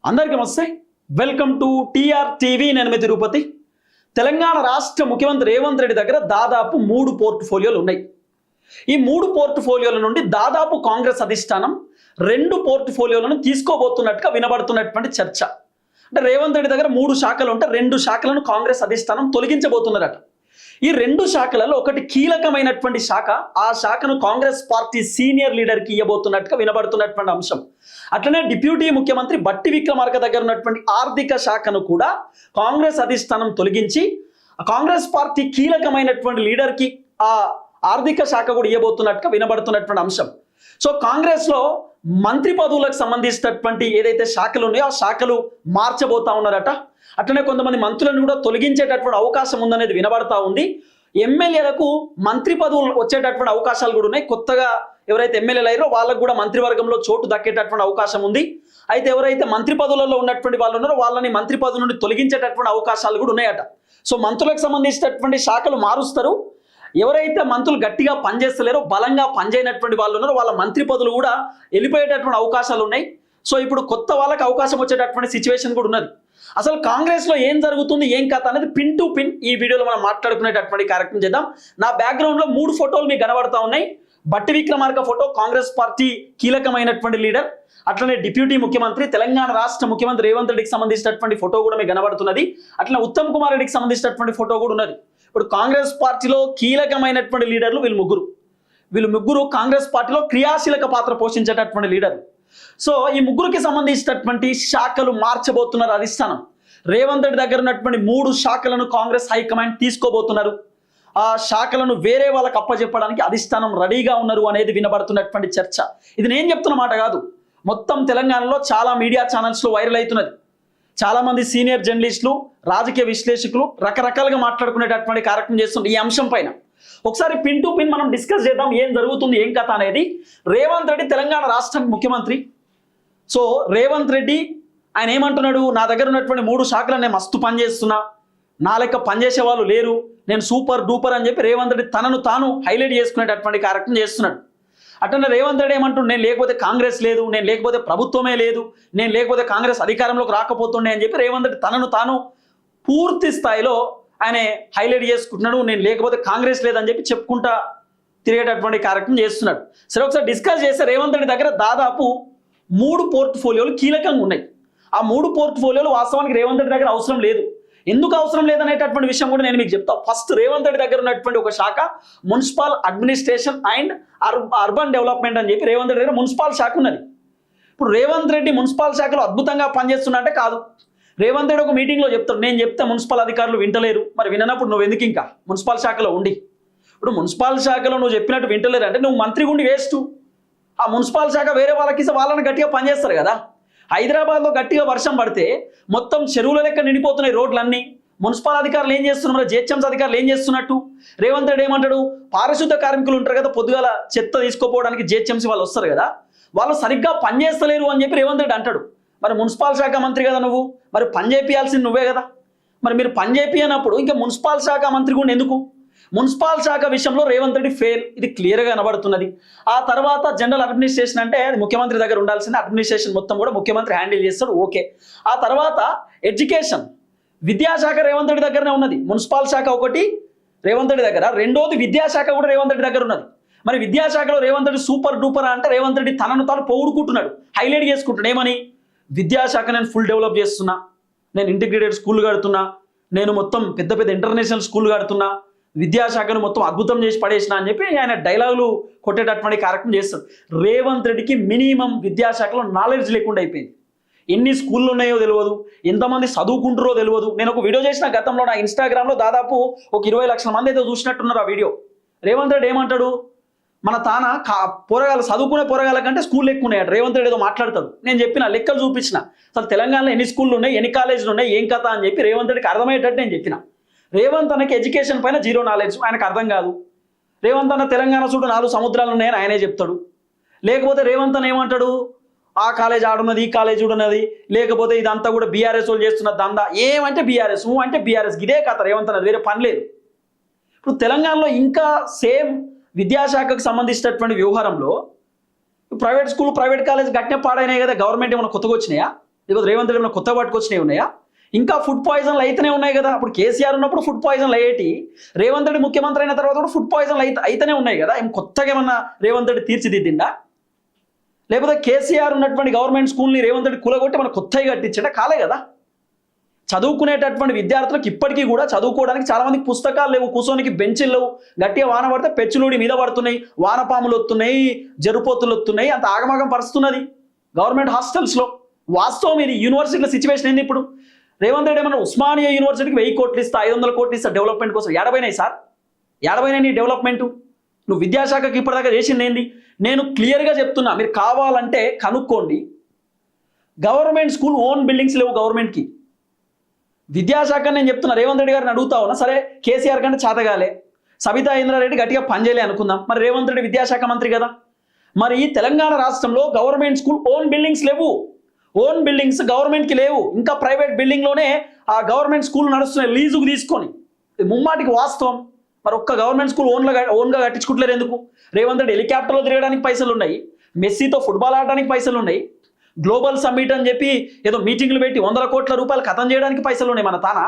అందరికీ నమస్తే. Welcome to T R TV. నేను మీ తిరుపతి. తెలంగాణ రాష్ట్ర ముఖ్యమంత్రి రేవంత్ రెడ్డి దగ్గర దాదాపు 3 పోర్ట్ఫోలియోలు ఉన్నాయి. ఈ 3 పోర్ట్ఫోలియోల నుండి దాదాపు కాంగ్రెస్ అధిష్టానం 2 పోర్ట్ఫోలియోలను తీసుకోబోతున్నట్టుగా వినబడుతున్నటువంటి చర్చ. అంటే రేవంత్ రెడ్డి దగ్గర 3 శాఖలు ఉంటే 2 శాఖలను కాంగ్రెస్ అధిష్టానం తొలగించబోతున్నారట. ఈ 2 శాఖలలో ఒకటి కీలకమైనటువంటి శాఖ, ఆ శాఖను కాంగ్రెస్ పార్టీ సీనియర్ లీడర్కి ఇవ్వబోతున్నట్టుగా వినబడుతున్నటువంటి అంశం. అట్లనే డిప్యూటీ ముఖ్యమంత్రి బట్టి విక్రమార్క దగ్గర ఉన్నటువంటి ఆర్థిక శాఖను కూడా కాంగ్రెస్ అధిష్టానం తొలగించి కాంగ్రెస్ పార్టీ కీలకమైనటువంటి లీడర్కి ఆ ఆర్థిక శాఖ కూడా ఇవ్వబోతున్నట్టుగా వినబడుతున్నటువంటి అంశం. సో కాంగ్రెస్లో మంత్రి పదవులకు సంబంధించినటువంటి ఏదైతే శాఖలు ఉన్నాయో ఆ శాఖలు మార్చబోతా ఉన్నారట. అట్లనే కొంతమంది మంత్రులను కూడా తొలగించేటటువంటి అవకాశం ఉందనేది వినబడతా ఉంది. ఎమ్మెల్యేలకు మంత్రి పదవులు వచ్చేటటువంటి అవకాశాలు కూడా ఉన్నాయి. కొత్తగా ఎవరైతే ఎమ్మెల్యేలు అయ్యారో వాళ్ళకు కూడా మంత్రివర్గంలో చోటు దక్కేటటువంటి అవకాశం ఉంది. అయితే ఎవరైతే మంత్రి పదవులలో ఉన్నటువంటి వాళ్ళు ఉన్నారో వాళ్ళని మంత్రి పదవి నుండి తొలగించేటటువంటి అవకాశాలు కూడా ఉన్నాయట. సో మంత్రులకు సంబంధించినటువంటి శాఖలు మారుస్తారు. ఎవరైతే మంత్రులు గట్టిగా పనిచేస్తలేరో, బలంగా పనిచేయనటువంటి వాళ్ళు ఉన్నారో వాళ్ళ మంత్రి పదవులు కూడా వెళ్ళిపోయేటటువంటి అవకాశాలు ఉన్నాయి. సో ఇప్పుడు కొత్త వాళ్ళకి అవకాశం వచ్చేటటువంటి సిచ్యువేషన్ కూడా ఉన్నది. అసలు కాంగ్రెస్లో ఏం జరుగుతుంది, ఏం కథ అనేది పిన్ టు పిన్ ఈ వీడియోలో మనం మాట్లాడుకునేటటువంటి కార్యక్రమం చేద్దాం. నా బ్యాక్గ్రౌండ్లో 3 ఫోటోలు మీకు కనబడతా ఉన్నాయి. బట్టి విక్రమార్క ఫోటో, కాంగ్రెస్ పార్టీ కీలకమైనటువంటి లీడర్. అట్లనే డిప్యూటీ ముఖ్యమంత్రి, తెలంగాణ రాష్ట్ర ముఖ్యమంత్రి రేవంత్ రెడ్డికి సంబంధించినటువంటి ఫోటో కూడా మీకు కనబడుతున్నది. అట్లనే ఉత్తమ్ కుమార్ రెడ్డికి సంబంధించినటువంటి ఫోటో కూడా ఉన్నది. ఇప్పుడు కాంగ్రెస్ పార్టీలో కీలకమైనటువంటి లీడర్లు వీళ్ళు ముగ్గురు కాంగ్రెస్ పార్టీలో క్రియాశీలక పాత్ర పోషించేటటువంటి లీడర్లు. సో ఈ ముగ్గురికి సంబంధించినటువంటి శాఖలు మార్చబోతున్నారు అధిష్టానం. రేవంత్ రెడ్డి దగ్గర ఉన్నటువంటి 3 శాఖలను కాంగ్రెస్ హైకమాండ్ తీసుకోబోతున్నారు. ఆ శాఖలను వేరే వాళ్ళకి అప్పచెప్పడానికి అధిష్టానం రెడీగా ఉన్నారు అనేది వినబడుతున్నటువంటి చర్చ. ఇది నేను చెప్తున్న మాట కాదు, మొత్తం తెలంగాణలో చాలా మీడియా ఛానల్స్లో వైరల్ అవుతున్నది. చాలామంది సీనియర్ జర్నలిస్టులు, రాజకీయ విశ్లేషకులు రకరకాలుగా మాట్లాడుకునేటటువంటి కార్యక్రమం చేస్తున్నారు ఈ అంశం పైన. ఒకసారి పిన్ టు పిన్ మనం డిస్కస్ చేద్దాం, ఏం జరుగుతుంది, ఏం కథ అనేది. రేవంత్ రెడ్డి తెలంగాణ రాష్ట్ర ముఖ్యమంత్రి. సో రేవంత్ రెడ్డి ఆయన ఏమంటున్నాడు, నా దగ్గర ఉన్నటువంటి 3 శాఖలు నేను మస్తు పనిచేస్తున్నా, నా లెక్క పనిచేసే వాళ్ళు లేరు, నేను సూపర్ డూపర్ అని చెప్పి రేవంత్ రెడ్డి తనను తాను హైలైట్ చేసుకునేటటువంటి కార్యక్రమం చేస్తున్నాడు. అట్లనే రేవంత్ రెడ్డి ఏమంటున్నాడు, నేను లేకపోతే కాంగ్రెస్ లేదు, నేను లేకపోతే ప్రభుత్వమే లేదు, నేను లేకపోతే కాంగ్రెస్ అధికారంలోకి రాకపోతుండే అని చెప్పి రేవంత్ రెడ్డి తనను తాను పూర్తి స్థాయిలో ఆయన హైలైట్ చేసుకుంటున్నాడు. నేను లేకపోతే కాంగ్రెస్ లేదని చెప్పి చెప్పుకుంటా తిరిగేటటువంటి కార్యక్రమం చేస్తున్నాడు. సరే ఒకసారి డిస్కస్ చేస్తే రేవంత్ రెడ్డి దగ్గర దాదాపు 3 పోర్ట్ఫోలియోలు కీలకంగా ఉన్నాయి. ఆ 3 పోర్ట్ఫోలియోలు వాస్తవానికి రేవంత్ రెడ్డి దగ్గర అవసరం లేదు. ఎందుకు అవసరం లేదనేటటువంటి విషయం కూడా నేను మీకు చెప్తాను. ఫస్ట్ రేవంత్ రెడ్డి దగ్గర ఉన్నటువంటి ఒక శాఖ municipal administration and urban development అని చెప్పి రేవంత్ రెడ్డి దగ్గర మున్సిపల్ శాఖ ఉన్నది. ఇప్పుడు రేవంత్ రెడ్డి మున్సిపల్ శాఖలో అద్భుతంగా పనిచేస్తున్నా అంటే కాదు. రేవంత్ రెడ్డి ఒక మీటింగ్లో చెప్తాడు, నేను చెప్తే మున్సిపల్ అధికారులు వింటలేరు, మరి విననప్పుడు నువ్వు ఎందుకు ఇంకా మున్సిపల్ శాఖలో ఉండి, ఇప్పుడు మున్సిపల్ శాఖలో నువ్వు చెప్పినట్టు వింటలేరు అంటే నువ్వు మంత్రి ఉండి వేస్ట్. ఆ మున్సిపల్ శాఖ వేరే వాళ్ళకి వాళ్ళని గట్టిగా పనిచేస్తారు కదా. హైదరాబాద్లో గట్టిగా వర్షం పడితే మొత్తం చెరువుల లెక్క నిండిపోతున్నాయి రోడ్లన్నీ. మున్సిపల్ అధికారులు ఏం చేస్తున్నారు, జిహెచ్ఎంసీ అధికారులు ఏం చేస్తున్నట్టు. రేవంత్ రెడ్డి ఏమంటాడు, పారిశుద్ధ కార్మికులు ఉంటారు కదా, పొద్దుగాల చెత్త తీసుకోపోవడానికి జిహెచ్ఎంసీ వాళ్ళు వస్తారు కదా, వాళ్ళు సరిగ్గా పనిచేస్తలేరు అని చెప్పి రేవంత్ రెడ్డి అంటాడు. మరి మున్సిపల్ శాఖ మంత్రి కదా నువ్వు, మరి పని చేపియాల్సింది నువ్వే కదా. మరి మీరు పని చేపియనప్పుడు ఇంకా మున్సిపల్ శాఖ మంత్రి కూడా ఎందుకు? మున్సిపల్ శాఖ విషయంలో రేవంత్ రెడ్డి ఫెయిల్, ఇది క్లియర్గా కనబడుతున్నది. ఆ తర్వాత జనరల్ అడ్మినిస్ట్రేషన్ అంటే అది ముఖ్యమంత్రి దగ్గర ఉండాల్సింది, అడ్మినిస్ట్రేషన్ మొత్తం కూడా ముఖ్యమంత్రి హ్యాండిల్ చేస్తాడు, ఓకే. ఆ తర్వాత ఎడ్యుకేషన్, విద్యాశాఖ రేవంత్ రెడ్డి దగ్గరనే ఉన్నది. మున్సిపల్ శాఖ ఒకటి రేవంత్ రెడ్డి దగ్గర, రెండోది విద్యాశాఖ కూడా రేవంత్ రెడ్డి దగ్గర ఉన్నది. మరి విద్యాశాఖలో రేవంత్ రెడ్డి సూపర్ డూపర్ అంటే రేవంత్ రెడ్డి తనను తాను పొగుడుకుంటున్నాడు, హైలైట్ చేసుకుంటున్నాడు. ఏమని, విద్యాశాఖ నేను ఫుల్ డెవలప్ చేస్తున్నా, నేను ఇంటిగ్రేటెడ్ స్కూల్ కడుతున్నా, నేను మొత్తం పెద్ద పెద్ద ఇంటర్నేషనల్ స్కూల్ కడుతున్నా, విద్యాశాఖను మొత్తం అద్భుతం చేసి పడేసిన అని చెప్పి ఆయన డైలాగులు కొట్టేటటువంటి కార్యక్రమం చేస్తాడు. రేవంత్ రెడ్డికి మినిమం విద్యాశాఖలో నాలెడ్జ్ లేకుండా అయిపోయింది. ఎన్ని స్కూళ్ళు ఉన్నాయో తెలియదు, ఎంతమంది చదువుకుంటారో తెలియదు. నేను ఒక వీడియో చేసిన గతంలో నా ఇన్స్టాగ్రామ్లో దాదాపు ఒక 20 లక్షల మంది అయితే చూసినట్టున్నారు ఆ వీడియో. రేవంత్ రెడ్డి ఏమంటాడు, మన తాన పోరగాలు చదువుకునే పోరగాల కంటే స్కూల్ ఎక్కువ ఉన్నాయట. రేవంత్ రెడ్డి ఏదో మాట్లాడతాడు, నేను చెప్పిన లెక్కలు చూపించిన, అసలు తెలంగాణలో ఎన్ని స్కూళ్ళు ఉన్నాయి, ఎన్ని కాలేజీలు ఉన్నాయి, ఏం కథ అని చెప్పి రేవంత్ రెడ్డికి అర్థమయ్యేటట్టు నేను చెప్పిన. రేవంత్ అన్నకి ఎడ్యుకేషన్ పైన 0 నాలెడ్జ్, ఆయనకు అర్థం కాదు. రేవంత్ అన్న తెలంగాణ చుట్టూ 4 సముద్రాలు ఉన్నాయని ఆయనే చెప్తాడు. లేకపోతే రేవంత్ అన్న ఏమంటాడు, ఆ కాలేజ్ ఆడున్నది, ఈ కాలేజ్ ఉన్నది, లేకపోతే ఇదంతా కూడా బీఆర్ఎస్ వాళ్ళు చేస్తున్న దందా. ఏమంటే బీఆర్ఎస్, అంటే బీఆర్ఎస్, ఇదే కథ రేవంత్ అన్నది, వేరే పని లేదు. ఇప్పుడు తెలంగాణలో ఇంకా సేమ్ విద్యాశాఖకు సంబంధించినటువంటి వ్యవహారంలో ప్రైవేట్ స్కూల్, ప్రైవేట్ కాలేజ్ గట్టిన పాడైనాయి కదా, గవర్నమెంట్ ఏమైనా కొత్తగా వచ్చినాయా? లేకపోతే రేవంత్ రెడ్డి కొత్త పట్టుకొచ్చినవి ఉన్నాయా? ఇంకా ఫుడ్ పాయిజన్లు అయితేనే ఉన్నాయి కదా. అప్పుడు కేసీఆర్ ఉన్నప్పుడు ఫుడ్ పాయిజన్లు అయ్యేటి, రేవంత్ రెడ్డి ముఖ్యమంత్రి అయిన తర్వాత కూడా ఫుడ్ పాయిజన్లు అయితేనే ఉన్నాయి కదా. ఏం కొత్తగా ఏమన్నా రేవంత్ రెడ్డి తీర్చిదిద్దిండా? లేకపోతే కేసీఆర్ ఉన్నటువంటి గవర్నమెంట్ స్కూల్ని రేవంత్ రెడ్డి కూలగొట్టి మన కొత్తగా కట్టించడా? కాలే కదా. చదువుకునేటటువంటి విద్యార్థులకు ఇప్పటికీ కూడా చదువుకోవడానికి చాలా మందికి పుస్తకాలు లేవు, కూర్చోనికి బెంచ్లు లేవు. గట్టిగా వాన పడితే పెచ్చులుడి మీద పడుతున్నాయి, వానపాములు వస్తున్నాయి, జరుపోతులు వస్తున్నాయి, అంత ఆగమాగం పరుస్తున్నది గవర్నమెంట్ హాస్టల్స్లో. వాస్తవం ఇది. యూనివర్సిటీల సిచ్యువేషన్ ఏంది ఇప్పుడు? రేవంత్ రెడ్డి ఏమన్నా ఉస్మానియా యూనివర్సిటీకి 1000 కోట్లు ఇస్తా, 500 కోట్లు ఇస్తా డెవలప్మెంట్ కోసం. ఏడబైనాయి సార్, ఏడబైనాయి నీ డెవలప్మెంట్? నువ్వు విద్యాశాఖకి ఇప్పటిదాకా చేసింది ఏంది? నేను క్లియర్గా చెప్తున్నా, మీరు కావాలంటే కనుక్కోండి. గవర్నమెంట్ స్కూల్ ఓన్ బిల్డింగ్స్ లేవు గవర్నమెంట్కి. విద్యాశాఖ నేను చెప్తున్నా, రేవంత్ రెడ్డి గారిని అడుగుతా ఉన్నా. సరే కేసీఆర్ కంటే చేతగాలే, సబితా ఇంద్రారెడ్డి గట్టిగా పనిచేయలే అనుకుందాం, మరి రేవంత్ రెడ్డి విద్యాశాఖ మంత్రి కదా. మరి తెలంగాణ రాష్ట్రంలో గవర్నమెంట్ స్కూల్ ఓన్ బిల్డింగ్స్ లేవు. ఓన్ బిల్డింగ్స్ గవర్నమెంట్కి లేవు. ఇంకా ప్రైవేట్ బిల్డింగ్లోనే ఆ గవర్నమెంట్ స్కూల్ నడుస్తున్నాయి లీజుకు తీసుకొని. ముమ్మాటికి వాస్తవం. మరి ఒక్క గవర్నమెంట్ స్కూల్ ఓన్గా కట్టించుకుంటలేరు ఎందుకు? రేవంత్ రెడ్డి హెలికాప్టర్లో తిరగడానికి పైసలు ఉన్నాయి, మెస్సీతో ఫుట్బాల్ ఆడడానికి పైసలు ఉన్నాయి, గ్లోబల్ సమ్మిట్ అని చెప్పి ఏదో మీటింగ్లు పెట్టి 100 కోట్ల రూపాయలు ఖతం చేయడానికి పైసలు ఉన్నాయి మన తానా.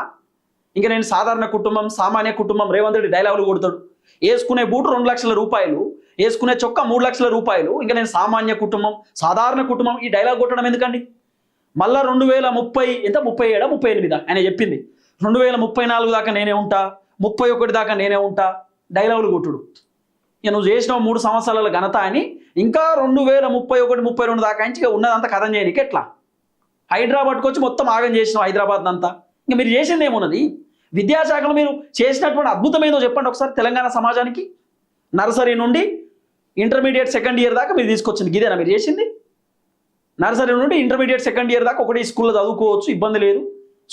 ఇంకా నేను సాధారణ కుటుంబం, సామాన్య కుటుంబం, రేవంత్ రెడ్డి డైలాగులు కొడతాడు. వేసుకునే బూటు 2 లక్షల రూపాయలు, వేసుకునే చొక్కా 3 లక్షల రూపాయలు, ఇంకా నేను సామాన్య కుటుంబం, సాధారణ కుటుంబం, ఈ డైలాగ్ కొట్టడం ఎందుకండి? మళ్ళా 2030 ఎంత 37 38 ఆయన చెప్పింది 2034 దాకా నేనే ఉంటా, 31 దాకా నేనే ఉంటా, డైలాగులు కొట్టుడు. ఇక నువ్వు చేసిన 3 సంవత్సరాల ఘనత అని ఇంకా 2031 32 దాకా నుంచి ఉన్నదంతా కథం చేయడానికి ఎట్లా? హైదరాబాద్కి వచ్చి మొత్తం ఆగం చేసినావు హైదరాబాద్ అంతా. ఇంకా మీరు చేసింది ఏమున్నది? విద్యాశాఖలో మీరు చేసినటువంటి అద్భుతం ఏదో చెప్పండి ఒకసారి తెలంగాణ సమాజానికి. నర్సరీ నుండి ఇంటర్మీడియట్ సెకండ్ ఇయర్ దాకా మీరు తీసుకొచ్చింది ఇదేనా మీరు చేసింది? నర్సరీ నుండి ఇంటర్మీడియట్ సెకండ్ ఇయర్ దాకా ఒకటి స్కూల్లో చదువుకోవచ్చు, ఇబ్బంది లేదు.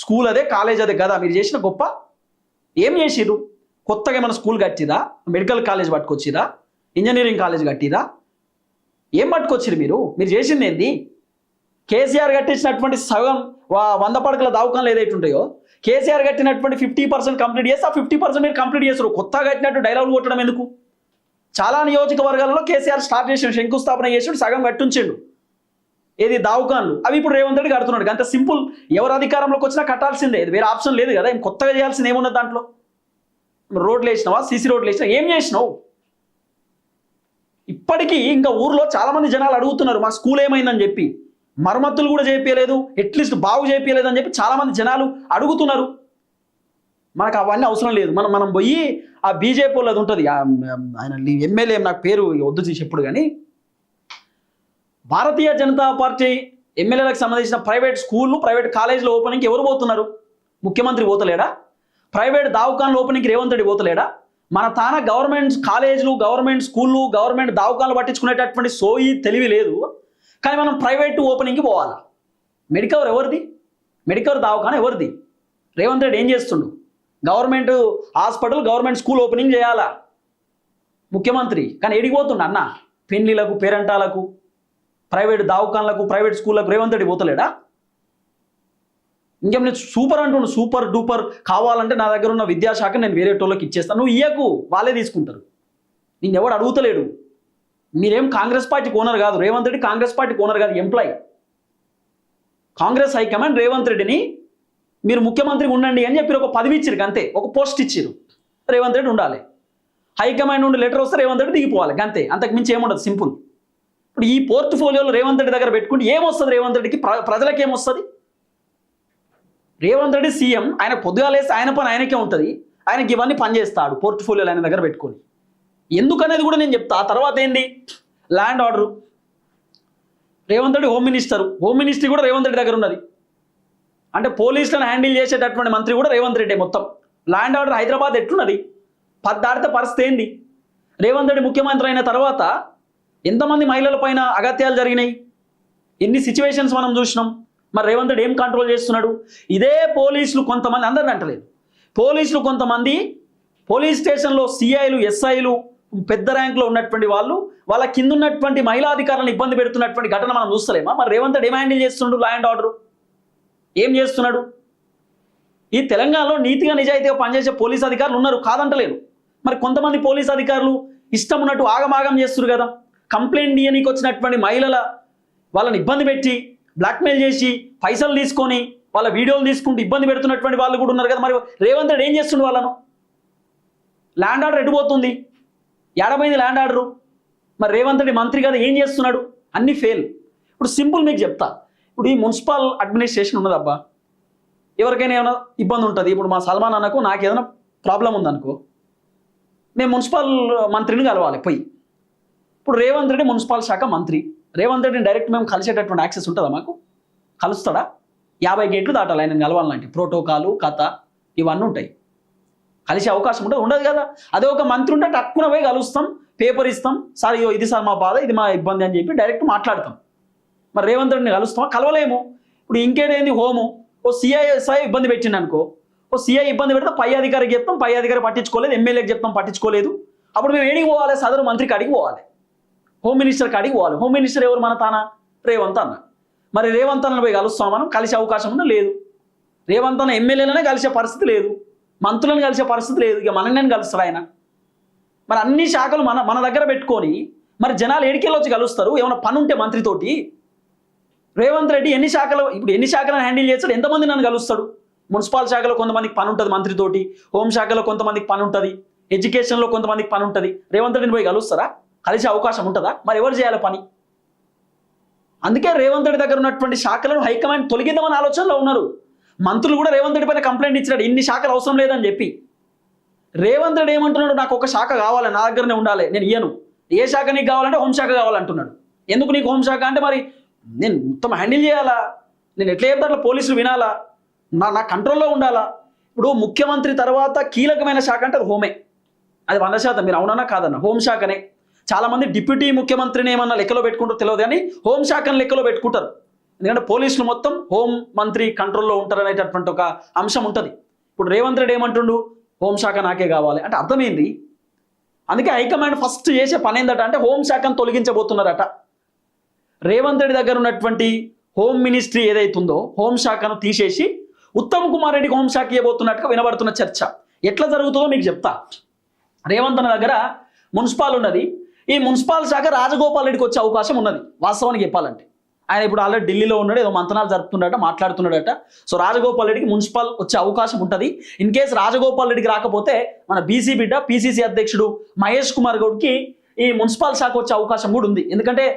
స్కూల్ అదే, కాలేజ్ అదే కదా మీరు చేసిన గొప్ప. ఏం చేసిరు? కొత్తగా మన స్కూల్ కట్టిరా, మెడికల్ కాలేజ్ పట్టుకొచ్చిరా, ఇంజనీరింగ్ కాలేజ్ కట్టిరా, ఏం పట్టుకొచ్చిరు మీరు? మీరు చేసింది ఏంది? కేసీఆర్ కట్టించినటువంటి సగం 100 పడకల దావకాలు ఏదైతే ఉంటాయో, కేసీఆర్ కట్టినటువంటి 50% కంప్లీట్ చేస్తే ఆ 50% మీరు కంప్లీట్ చేస్తారు. కొత్తగా కట్టినట్టు డైలాగులు కొట్టడం ఎందుకు? చాలా నియోజకవర్గాల్లో కేసీఆర్ స్టార్ట్ చేసాడు, శంకుస్థాపన చేసాడు, సగం కట్టించాడు. ఏది దావకాన్లు అవి ఇప్పుడు రేవంత్ రెడ్డి కడుతున్నాడు. అంత సింపుల్. ఎవరు అధికారంలోకి వచ్చినా కట్టాల్సిందే, వేరే ఆప్షన్ లేదు కదా. ఏం కొత్తగా చేయాల్సింది ఏమున్నది దాంట్లో? రోడ్లు వేసినావా, సీసీ రోడ్లు వేసినావా, ఏం చేసినావు? ఇప్పటికీ ఇంకా ఊర్లో చాలా మంది జనాలు అడుగుతున్నారు మా స్కూల్ ఏమైందని చెప్పి. మరమ్మతులు కూడా చేయించలేదు, అట్లీస్ట్ బాగు చేయించలేదు అని చెప్పి చాలా మంది జనాలు అడుగుతున్నారు. మనకు అవన్నీ అవసరం లేదు. మనం పోయి ఆ బీజేపీ వాళ్ళది ఉంటుంది, ఆయన ఎమ్మెల్యే, నాకు పేరు వద్దు చెప్పుడు కానీ, భారతీయ జనతా పార్టీ ఎమ్మెల్యేలకు సంబంధించిన ప్రైవేట్ స్కూళ్ళు, ప్రైవేట్ కాలేజీల ఓపెనింగ్కి ఎవరు పోతున్నారు? ముఖ్యమంత్రి పోతలేడా? ప్రైవేట్ దావకాన్ల ఓపెనింగ్కి రేవంత్ రెడ్డి పోతలేడా? మన తాన గవర్నమెంట్ కాలేజీలు, గవర్నమెంట్ స్కూళ్ళు, గవర్నమెంట్ దావకాన్లు పట్టించుకునేటటువంటి సోయి తెలివి లేదు. కానీ మనం ప్రైవేట్ ఓపెనింగ్కి పోవాలా? మెడికవర్ ఎవరిది? మెడికవర్ దావకాన ఎవరిది? రేవంత్ రెడ్డి ఏం చేస్తుండు? Government hospital, government school opening చేయాలా ముఖ్యమంత్రి. కానీ ఎడిగిపోతుండ అన్న పెళ్లిలకు, పేరెంటాలకు, ప్రైవేట్ దావకాన్లకు, ప్రైవేట్ స్కూళ్ళకు రేవంత్ రెడ్డి పోతలేడా? ఇంకేం నేను సూపర్ అంటుండు, సూపర్ డూపర్. కావాలంటే నా దగ్గర ఉన్న విద్యాశాఖ నేను వేరే టోళ్ళకి ఇచ్చేస్తాను, నువ్వు ఇయ్యకు, వాళ్ళే తీసుకుంటారు. నేను ఎవడు అడుగుతలేడు. మీరేం కాంగ్రెస్ పార్టీకి ఓనర్ కాదు, రేవంత్ రెడ్డి కాంగ్రెస్ పార్టీకి ఓనర్ కాదు, ఎంప్లాయ్. కాంగ్రెస్ హైకమాండ్ రేవంత్ రెడ్డిని మీరు ముఖ్యమంత్రి ఉండండి అని చెప్పి ఒక పదవి ఇచ్చారు, అంతే. ఒక పోస్ట్ ఇచ్చారు, రేవంత్ రెడ్డి ఉండాలి. హైకమాండ్ నుండి లెటర్ వస్తే రేవంత్ రెడ్డి దిగిపోవాలి, అంతే. అంతకు మించి ఏముండదు, సింపుల్. ఇప్పుడు ఈ పోర్ట్ఫోలియోలో రేవంత్ రెడ్డి దగ్గర పెట్టుకుంటే ఏమొస్తుంది? రేవంత్ రెడ్డికి, ప్రజలకు ఏమొస్తుంది? రేవంత్ రెడ్డి సీఎం, ఆయన పొద్దుగా లేస్తే ఆయన పని ఆయనకే ఉంటుంది, ఆయనకి ఇవన్నీ పనిచేస్తాడు పోర్ట్ఫోలియోలు ఆయన దగ్గర పెట్టుకొని. ఎందుకనేది కూడా నేను చెప్తా. ఆ తర్వాత ఏంది? Land order. Revanth Reddy home minister, home ministry కూడా రేవంత్ రెడ్డి దగ్గర ఉన్నది. అంటే పోలీసులను హ్యాండిల్ చేసేటటువంటి మంత్రి కూడా రేవంత్ రెడ్డి. మొత్తం ల్యాండ్ ఆర్డర్ హైదరాబాద్ ఎట్లున్నది? దాటితే పరిస్థితి ఏంది? రేవంత్ రెడ్డి ముఖ్యమంత్రి అయిన తర్వాత ఎంతమంది మహిళల పైన అగత్యాలు జరిగినాయి? ఎన్ని సిచ్యువేషన్స్ మనం చూసినాం. మరి రేవంత్ రెడ్డి ఏం కంట్రోల్ చేస్తున్నాడు? ఇదే పోలీసులు కొంతమంది, అందరిని అంటలేదు, పోలీసులు కొంతమంది, పోలీస్ స్టేషన్లో సిఐలు, ఎస్ఐలు, పెద్ద ర్యాంక్లో ఉన్నటువంటి వాళ్ళు, వాళ్ళ కింద ఉన్నటువంటి మహిళా అధికారులను ఇబ్బంది పెడుతున్నటువంటి ఘటన మనం చూస్తలేమా? మరి రేవంత్ రెడ్డి ఏం హ్యాండిల్ చేస్తున్నాడు? ల్యాండ్ ఆర్డర్ ఏం చేస్తున్నాడు? ఈ తెలంగాణలో నీతిగా నిజాయితీగా పనిచేసే పోలీస్ అధికారులు ఉన్నారు, కాదంటలేను. మరి కొంతమంది పోలీస్ అధికారులు ఇష్టం ఉన్నట్టు ఆగమాగం చేస్తున్నారు కదా. కంప్లైంట్ ఇయ్యనీకి వచ్చినటువంటి మహిళల వాళ్ళని ఇబ్బంది పెట్టి బ్లాక్మెయిల్ చేసి పైసలు తీసుకొని వాళ్ళ వీడియోలు తీసుకుంటూ ఇబ్బంది పెడుతున్నటువంటి వాళ్ళు కూడా ఉన్నారు కదా. మరి రేవంత్ రెడ్డి ఏం చేస్తుండు వాళ్ళను? ల్యాండ్ ఆర్డర్ ఎడిపోతుంది, ఏడమైంది ల్యాండ్ ఆర్డరు. మరి రేవంత్ రెడ్డి మంత్రి కదా ఏం చేస్తున్నాడు? అన్ని ఫెయిల్. ఇప్పుడు సింపుల్ మీకు చెప్తా, ఇప్పుడు ఈ మున్సిపల్ అడ్మినిస్ట్రేషన్ ఉన్నదబ్బా, ఎవరికైనా ఏమైనా ఇబ్బంది ఉంటుంది. ఇప్పుడు మా సల్మాన్ అన్నకు నాకు ఏదైనా ప్రాబ్లం ఉందనుకో, నేను మున్సిపల్ మంత్రిని కలవాలి పోయి. ఇప్పుడు రేవంత్ రెడ్డి మున్సిపల్ శాఖ మంత్రి, రేవంత్ రెడ్డిని డైరెక్ట్ మేము కలిసేటటువంటి యాక్సెస్ ఉంటుందా? మాకు కలుస్తాడా? 50 గేట్లు దాటాలి ఆయన కలవాలంటే, ప్రోటోకాలు కథ ఇవన్నీ ఉంటాయి. కలిసే అవకాశం ఉంటుంది? ఉండదు కదా. అదే ఒక మంత్రి ఉంటే టక్కున పోయి కలుస్తాం, పేపర్ ఇస్తాం, సార్ ఇయో ఇది సార్ మా బాధ, ఇది మా ఇబ్బంది అని చెప్పి డైరెక్ట్ మాట్లాడతాం. మరి రేవంత్ రెడ్డిని కలుస్తామా? కలవలేము. ఇప్పుడు ఇంకేంటి హోము, ఓ సిఐఎస్ఐ ఇబ్బంది పెట్టిండు అనుకో, ఓ సిఐ ఇబ్బంది పెడితే పై అధికారికి చెప్తాం, పై అధికారి పట్టించుకోలేదు, ఎమ్మెల్యేకి చెప్తాం పట్టించుకోలేదు. అప్పుడు మేము ఏడికి పోవాలి? సదరు మంత్రికి అడిగి పోవాలి, హోమ్ మినిస్టర్కి అడిగి పోవాలి. హోమ్ మినిస్టర్ ఎవరు? మన తానా రేవంత్ అన్న. మరి రేవంత్ అన్నను పోయి కలుస్తాం మనం? కలిసే అవకాశం ఉందా? లేదు. రేవంత్ అన్న ఎమ్మెల్యేలనే కలిసే పరిస్థితి లేదు, మంత్రులను కలిసే పరిస్థితి లేదు, ఇక మనల్ని కలుస్తాడు ఆయన. మరి అన్ని శాఖలు మన దగ్గర పెట్టుకొని మరి జనాలు ఏడికెళ్ళొచ్చి కలుస్తారు? ఏమైనా పని ఉంటే మంత్రితోటి? రేవంత్ రెడ్డి ఎన్ని శాఖలను హ్యాండిల్ చేస్తాడు? ఎంతమంది నన్ను కలుస్తాడు? మున్సిపల్ శాఖలో కొంతమందికి పని ఉంటుంది మంత్రితోటి, హోంశాఖలో కొంతమందికి పని ఉంటుంది, ఎడ్యుకేషన్లో కొంతమందికి పని ఉంటుంది. రేవంత్ రెడ్డిని పోయి కలుస్తారా? కలిసే అవకాశం ఉంటుందా? మరి ఎవరు చేయాలి పని? అందుకే రేవంత్ రెడ్డి దగ్గర ఉన్నటువంటి శాఖలను హైకమాండ్ తొలగిద్దామని ఆలోచనలో ఉన్నారు. మంత్రులు కూడా రేవంత్ రెడ్డి పైన కంప్లైంట్ ఇచ్చినాడు, ఇన్ని శాఖలు అవసరం లేదని చెప్పి. రేవంత్ రెడ్డి ఏమంటున్నాడు? నాకు ఒక శాఖ కావాలి, నా దగ్గరనే ఉండాలి, నేను ఇయ్యను. ఏ శాఖ నీకు కావాలంటే హోంశాఖ కావాలంటున్నాడు. ఎందుకు నీకు హోంశాఖ అంటే, మరి నేను మొత్తం హ్యాండిల్ చేయాలా, నేను ఎట్లా చెప్తా అట్లా పోలీసులు వినాలా, నా కంట్రోల్లో ఉండాలా. ఇప్పుడు ముఖ్యమంత్రి తర్వాత కీలకమైన శాఖ అంటే అది హోమే, అది 100%. మీరు అవునన్నా కాదన్న హోంశాఖనే. చాలామంది డిప్యూటీ ముఖ్యమంత్రిని ఏమన్నా లెక్కలో పెట్టుకుంటారో తెలియదు కానీ హోంశాఖను లెక్కలో పెట్టుకుంటారు. ఎందుకంటే పోలీసులు మొత్తం హోం మంత్రి కంట్రోల్లో ఉంటారు అనేటటువంటి ఒక అంశం ఉంటుంది. ఇప్పుడు రేవంత్ రెడ్డి ఏమంటుండు? హోంశాఖ నాకే కావాలి అంటే అర్థమైంది. అందుకే హైకమాండ్ ఫస్ట్ చేసే పని ఏందట అంటే హోంశాఖను తొలగించబోతున్నారట. రేవంత్ రెడ్డి దగ్గర ఉన్నటువంటి హోమ్ మినిస్ట్రీ ఏదైతుందో హోంశాఖను తీసేసి ఉత్తమ్ కుమార్ రెడ్డికి హోంశాఖ ఇవ్వబోతున్నట్టుగా వినబడుతున్న చర్చ. ఎట్లా జరుగుతుందో మీకు చెప్తా. రేవంత్ అన్న దగ్గర మున్సిపాల్ ఉన్నది, ఈ మున్సిపల్ శాఖ రాజగోపాల్ రెడ్డికి వచ్చే అవకాశం ఉన్నది వాస్తవానికి చెప్పాలంటే. ఆయన ఇప్పుడు ఆల్రెడీ ఢిల్లీలో ఉన్నాడు, ఏదో మంతనాలు జరుపుతున్నాడట, మాట్లాడుతున్నాడట. సో రాజగోపాల్ రెడ్డికి మున్సిపల్ వచ్చే అవకాశం ఉంటుంది. ఇన్ కేసు రాజగోపాల్ రెడ్డికి రాకపోతే మన బీసీ బిడ్డ పిసిసి అధ్యక్షుడు మహేష్ కుమార్ గౌడ్కి ఈ మున్సిపల్ శాఖ వచ్చే అవకాశం కూడా ఉంది. ఎందుకంటే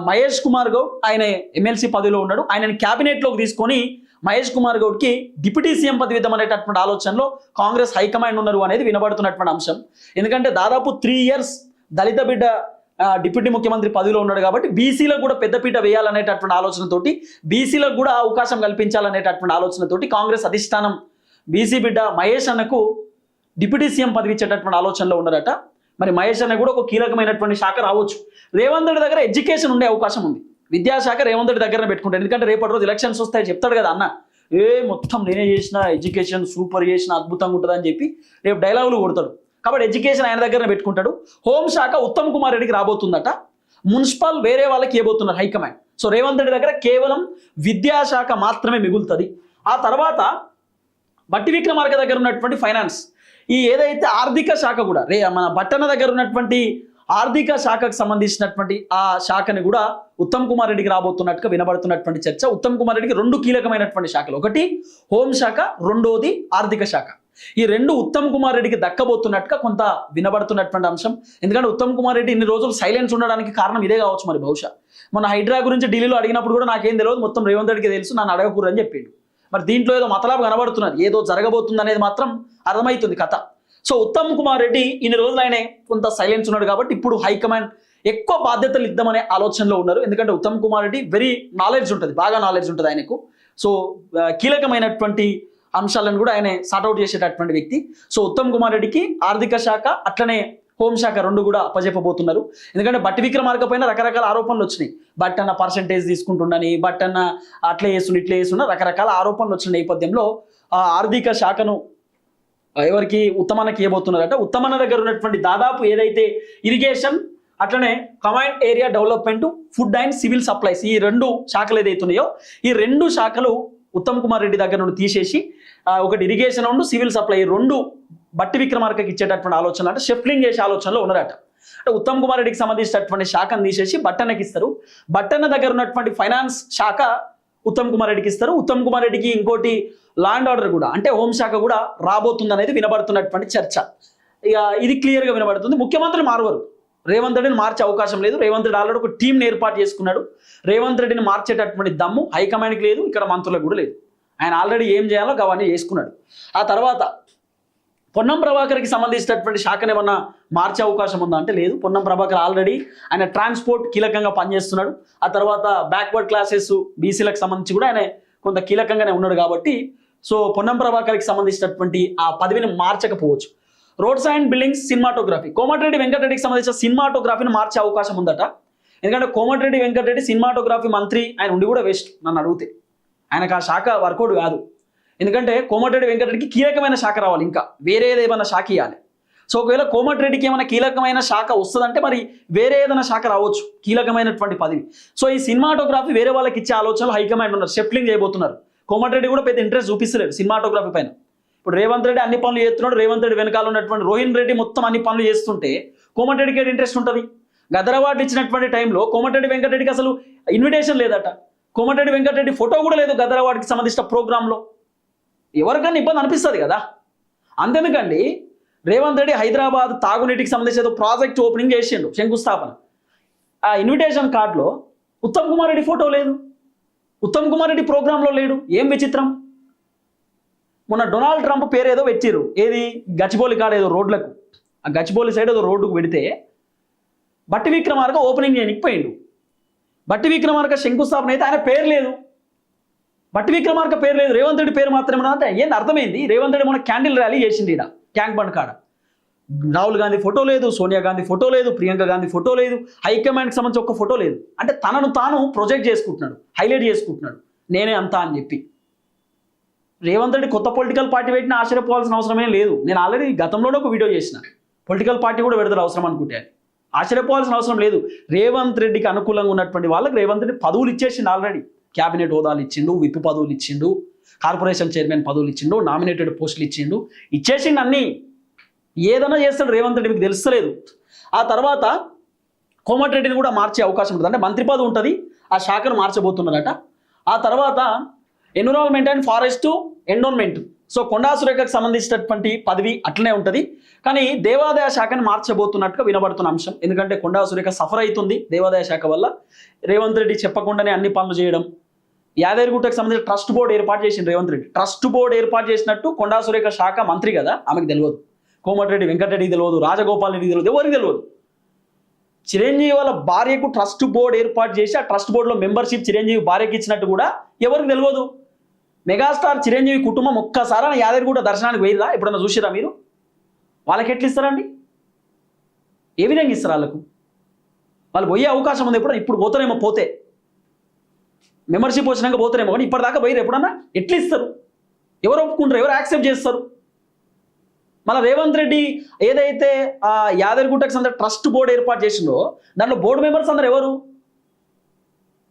మహేష్ కుమార్ గౌడ్ ఆయన ఎమ్మెల్సీ పదవిలో ఉన్నాడు, ఆయనని క్యాబినెట్లోకి తీసుకొని మహేష్ కుమార్ గౌడ్కి డిప్యూటీ సీఎం పదవి ఇద్దామనేటటువంటి ఆలోచనలో కాంగ్రెస్ హైకమాండ్ ఉన్నారు అనేది వినబడుతున్నటువంటి అంశం. ఎందుకంటే దాదాపు 3 years దళిత బిడ్డ డిప్యూటీ ముఖ్యమంత్రి పదవిలో ఉన్నాడు కాబట్టి బీసీలకు కూడా పెద్దపీట వేయాలనేటటువంటి ఆలోచనతోటి, బీసీలకు కూడా అవకాశం కల్పించాలనేటటువంటి ఆలోచనతోటి కాంగ్రెస్ అధిష్టానం బీసీ బిడ్డ మహేష్ అన్నకు డిప్యూటీ సీఎం పదవి ఇచ్చేటటువంటి ఆలోచనలో ఉన్నారట. మరి మహేష్ అన్న కూడా ఒక కీలకమైనటువంటి శాఖ రావచ్చు. రేవంత్ రెడ్డి దగ్గర ఎడ్యుకేషన్ ఉండే అవకాశం ఉంది, విద్యాశాఖ రేవంత్ రెడ్డి దగ్గరనే పెట్టుకుంటాడు. ఎందుకంటే రేపటి రోజు ఎలక్షన్స్ వస్తాయి చెప్తాడు కదా అన్న, మొత్తం నేనే చేసిన, ఎడ్యుకేషన్ సూపర్ చేసిన, అద్భుతంగా ఉంటుంది అని చెప్పి రేపు డైలాగులు కొడతాడు. కాబట్టి ఎడ్యుకేషన్ ఆయన దగ్గరనే పెట్టుకుంటాడు. హోంశాఖ ఉత్తమ్ కుమార్ రెడ్డికి రాబోతుందట, మున్సిపల్ వేరే వాళ్ళకి ఇవ్వబోతున్నారు హైకమాండ్. సో రేవంత్ రెడ్డి దగ్గర కేవలం విద్యాశాఖ మాత్రమే మిగులుతుంది. ఆ తర్వాత బట్టి విక్రమార్క దగ్గర ఉన్నటువంటి ఫైనాన్స్, ఈ ఏదైతే ఆర్థిక శాఖ కూడా మన బట్టన్న దగ్గర ఉన్నటువంటి ఆర్థిక శాఖకు సంబంధించినటువంటి ఆ శాఖని కూడా ఉత్తమ్ కుమార్ రెడ్డికి రాబోతున్నట్టుగా వినబడుతున్నటువంటి చర్చ. ఉత్తమ్ కుమార్ రెడ్డికి 2 కీలకమైనటువంటి శాఖలు, ఒకటి హోంశాఖ, రెండోది ఆర్థిక శాఖ. ఈ 2 ఉత్తమ్ కుమార్ రెడ్డికి దక్కబోతున్నట్టుగా కొంత వినబడుతున్నటువంటి అంశం. ఎందుకంటే ఉత్తమ్ కుమార్ రెడ్డి ఇన్ని రోజులు సైలెన్స్ ఉండడానికి కారణం ఇదే కావచ్చు మరి బహుశా. మన హైడ్రా గురించి ఢిల్లీలో అడిగినప్పుడు కూడా నాకేం తెలియదు, మొత్తం రేవంత్ రెడ్డికి తెలుసు, నన్ను అడగకూడదని చెప్పిండు. మరి దీంట్లో ఏదో మతలాభం కనబడుతున్నది, ఏదో జరగబోతుంది అనేది మాత్రం అర్థమవుతుంది కథ. సో ఉత్తమ్ కుమార్ రెడ్డి ఇన్ని రోజులు ఆయన కొంత సైలెన్స్ ఉన్నాడు కాబట్టి ఇప్పుడు హైకమాండ్ ఎక్కువ బాధ్యతలు ఇద్దామనే ఆలోచనలో ఉన్నారు. ఎందుకంటే ఉత్తమ్ కుమార్ రెడ్డి వెరీ నాలెడ్జ్ ఉంటుంది, బాగా నాలెడ్జ్ ఉంటుంది ఆయనకు. సో కీలకమైనటువంటి అంశాలను కూడా ఆయన సార్ట్అవుట్ చేసేటటువంటి వ్యక్తి. సో ఉత్తమ్ కుమార్ రెడ్డికి ఆర్థిక శాఖ అట్లనే హోంశాఖ 2 కూడా అప్పజెప్పబోతున్నారు. ఎందుకంటే బట్టి విక్రమార్క పైన రకరకాల ఆరోపణలు వచ్చినాయి. బట్టన్న పర్సెంటేజ్ తీసుకుంటుండని, బట్టన్న అట్లా చేస్తుండ ఇట్లా చేస్తున్న రకరకాల ఆరోపణలు వచ్చిన నేపథ్యంలో ఆర్థిక శాఖను ఎవరికి ఉత్తమన్నకి ఇవ్వబోతున్నారట. ఉత్తమన్న దగ్గర ఉన్నటువంటి దాదాపు ఏదైతే ఇరిగేషన్ అట్లనే command area development, food and civil supplies, ఈ 2 శాఖలు ఏదైతే ఉన్నాయో ఈ 2 శాఖలు ఉత్తమ్ కుమార్ రెడ్డి దగ్గర నుండి తీసేసి ఒకటి ఇరిగేషన్ ఉండు, సివిల్ సప్లై, ఈ 2 బట్టి విక్రమార్కకి ఇచ్చేటటువంటి ఆలోచన అంటే షిఫ్టింగ్ చేసే ఆలోచనలో ఉన్నారట. అంటే ఉత్తమ్ కుమార్ రెడ్డికి సంబంధించినటువంటి శాఖను తీసేసి బట్టన్నకి ఇస్తారు. బట్టన్న దగ్గర ఉన్నటువంటి ఫైనాన్స్ శాఖ ఉత్తమ్ కుమార్ రెడ్డికి ఇస్తారు. ఉత్తమ్ కుమార్ రెడ్డికి ఇంకోటి లా అండ్ ఆర్డర్ కూడా, అంటే హోంశాఖ కూడా రాబోతుంది అనేది వినబడుతున్నటువంటి చర్చ. ఇక ఇది క్లియర్గా వినబడుతుంది. ముఖ్యమంత్రులు మారవరు, రేవంత్ రెడ్డిని మార్చే అవకాశం లేదు. రేవంత్ రెడ్డి ఆల్రెడీ ఒక టీంని ఏర్పాటు చేసుకున్నాడు. రేవంత్ రెడ్డిని మార్చేటటువంటి దమ్ము హైకమాండ్కి లేదు, ఇక్కడ మంత్రులకు కూడా లేదు. ఆయన ఆల్రెడీ ఏం చేయాలో అవన్నీ చేసుకున్నాడు. ఆ తర్వాత పొన్నం ప్రభాకర్కి సంబంధించినటువంటి శాఖను ఏమన్నా మార్చే అవకాశం ఉందా అంటే లేదు. పొన్నం ప్రభాకర్ ఆల్రెడీ ఆయన ట్రాన్స్పోర్ట్ కీలకంగా పనిచేస్తున్నాడు. ఆ తర్వాత బ్యాక్వర్డ్ క్లాసెస్ బీసీలకు సంబంధించి కూడా ఆయన కొంత కీలకంగానే ఉన్నాడు కాబట్టి సో పొన్నం ప్రభాకర్కి సంబంధించినటువంటి ఆ పదవిని మార్చకపోవచ్చు. Roads and buildings, cinematography, Komatireddy వెంకటరెడ్డికి సంబంధించిన సినిమాటోగ్రఫీని మార్చే అవకాశం ఉందట. ఎందుకంటే కోమటిరెడ్డి వెంకటరెడ్డి సినిమాటోగ్రఫీ మంత్రి ఆయన ఉండి కూడా వేస్ట్ నన్ను అడిగితే. ఆయనకు ఆ శాఖ వర్కౌట్ కాదు. ఎందుకంటే కోమటిరెడ్డి వెంకటరెడ్డికి కీలకమైన శాఖ రావాలి, ఇంకా వేరే ఏదైనా శాఖ ఇవ్వాలి. సో ఒకవేళ కోమటిరెడ్డికి ఏమైనా కీలకమైన శాఖ వస్తుందంటే మరి వేరే ఏదైనా శాఖ రావచ్చు, కీలకమైనటువంటి పదవి. సో ఈ సినిమాటోగ్రఫీ వేరే వాళ్ళకి ఇచ్చే ఆలోచనలు హైకమాండ్ ఉన్నారు, షెఫ్లింగ్ చేయబోతున్నారు. కోమటిరెడ్డి కూడా పెద్ద ఇంట్రెస్ట్ చూపిస్తలేడు సినిమాటోగ్రఫీ పైన. ఇప్పుడు రేవంత్ రెడ్డి అన్ని పనులు చేస్తున్నాడు. రేవంత్ రెడ్డి వెనకాల ఉన్నటువంటి రోహిన్ రెడ్డి మొత్తం అన్ని పనులు చేస్తుంటే కోమటిరెడ్డికి ఏది ఇంట్రెస్ట్ ఉంటుంది? గదర్ అవార్డు ఇచ్చినటువంటి టైంలో కోమటిరెడ్డి వెంకటరెడ్డికి అసలు ఇన్విటేషన్ లేదట. కోమటిరెడ్డి వెంకటరెడ్డి ఫోటో కూడా లేదు గదర్ అవార్డుకి సంబంధించిన ప్రోగ్రాంలో. ఎవరికైనా ఇబ్బంది అనిపిస్తుంది కదా. అంతెందుకండి, రేవంత్ రెడ్డి హైదరాబాద్ తాగునీటికి సంబంధించి ఏదో ప్రాజెక్ట్ ఓపెనింగ్ చేసిండు, శంకుస్థాపన. ఆ ఇన్విటేషన్ కార్డులో ఉత్తమ్ కుమార్ రెడ్డి ఫోటో లేదు, ఉత్తమ్ కుమార్ రెడ్డి ప్రోగ్రాంలో లేడు. ఏం విచిత్రం. మొన్న డొనాల్డ్ ట్రంప్ పేరు ఏదో పెట్టిరు, ఏది గచ్చిబౌలి కాడ ఏదో రోడ్లకు, ఆ గచ్చిబౌలి సైడ్ ఏదో రోడ్డుకు పెడితే బట్టి విక్రమార్క ఓపెనింగ్ చేయడానికి పోయిండు. బట్టి విక్రమార్క శంకుస్థాపన అయితే ఆయన పేరు లేదు, బట్టి విక్రమార్క పేరు లేదు, రేవంత్ రెడ్డి పేరు మాత్రమే. అంటే ఏంది అర్థమైంది? రేవంత్ రెడ్డి మన క్యాండిల్ ర్యాలీ చేసింది ఇక్కడ ట్యాంక్ బండ్ కాడ. రాహుల్ గాంధీ ఫోటో లేదు, సోనియా గాంధీ ఫోటో లేదు, ప్రియాంక గాంధీ ఫోటో లేదు, హైకమాండ్కి సంబంధించి ఒక్క ఫోటో లేదు. అంటే తనను తాను ప్రొజెక్ట్ చేసుకుంటున్నాడు, హైలైట్ చేసుకుంటున్నాడు, నేనే అంతా అని చెప్పి. రేవంత్ రెడ్డి కొత్త పొలిటికల్ పార్టీ పెట్టినా ఆశ్చర్యపోవాల్సిన అవసరమే లేదు. నేను ఆల్రెడీ గతంలోనే ఒక వీడియో చేసిన, పొలిటికల్ పార్టీ కూడా పెడతారు అవసరం అనుకుంటే. ఆశ్చర్యపోవాల్సిన అవసరం లేదు. రేవంత్ రెడ్డికి అనుకూలంగా ఉన్నటువంటి వాళ్ళకి రేవంత్ రెడ్డి పదవులు ఇచ్చేసిండు ఆల్రెడీ. క్యాబినెట్ హోదాలు ఇచ్చిండు, విప్ పదవులు ఇచ్చిండు, కార్పొరేషన్ చైర్మన్ పదవులు ఇచ్చిండు, నామినేటెడ్ పోస్టులు ఇచ్చిండు, ఇచ్చేసిండు అన్నీ. ఏదైనా చేస్తాడు రేవంత్ రెడ్డి, మీకు తెలుస్తలేదు. ఆ తర్వాత కోమటిరెడ్డిని కూడా మార్చే అవకాశం ఉంటుంది, అంటే మంత్రి పదవి ఉంటుంది, ఆ శాఖను మార్చబోతున్నారట. ఆ తర్వాత environment and forest endowment, so Konda సురేఖకు సంబంధించినటువంటి పదవి అట్లనే ఉంటుంది, కానీ దేవాదాయ శాఖను మార్చబోతున్నట్టుగా వినబడుతున్న అంశం. ఎందుకంటే కొండా సురేఖ సఫర్ అవుతుంది దేవాదాయ శాఖ వల్ల. రేవంత్ రెడ్డి చెప్పకుండానే అన్ని పనులు చేయడం. యాదగిరిగుట్టకు సంబంధించిన ట్రస్ట్ బోర్డు ఏర్పాటు చేసింది రేవంత్ రెడ్డి. ట్రస్ట్ బోర్డు ఏర్పాటు చేసినట్టు కొండా సురేఖ శాఖ మంత్రి కదా, ఆమెకు తెలియదు. కోమటిరెడ్డి వెంకటరెడ్డికి తెలియదు, రాజగోపాల్ రెడ్డికి తెలియదు, ఎవరికి తెలియదు. చిరంజీవి వాళ్ళ భార్యకు ట్రస్ట్ బోర్డు ఏర్పాటు చేసి ఆ ట్రస్ట్ బోర్డులో మెంబర్షిప్ చిరంజీవి భార్యకి ఇచ్చినట్టు కూడా ఎవరికి తెలియదు. మెగాస్టార్ చిరంజీవి కుటుంబం ఒక్కసారి యాదగిరిగుట్ట దర్శనానికి పోయిరా? ఎప్పుడన్నా చూసిరా మీరు? వాళ్ళకి ఎట్లా ఇస్తారండి? ఏ విధంగా ఇస్తారు వాళ్ళకు? వాళ్ళు పోయే అవకాశం ఉంది ఎప్పుడన్నా, ఇప్పుడు పోతారేమో, పోతే మెంబర్షిప్ వచ్చినాక పోతారేమో, కానీ ఇప్పటిదాకా పోయిరు ఎప్పుడన్నా? ఎట్లా ఇస్తారు? ఎవరు ఒప్పుకుంటారు? ఎవరు యాక్సెప్ట్ చేస్తారు? మళ్ళీ రేవంత్ రెడ్డి ఏదైతే ఆ యాదగిరిగుట్టకు సంబంధించిన ట్రస్ట్ బోర్డు ఏర్పాటు చేసిందో దాంట్లో బోర్డు మెంబర్స్ అందరు ఎవరు?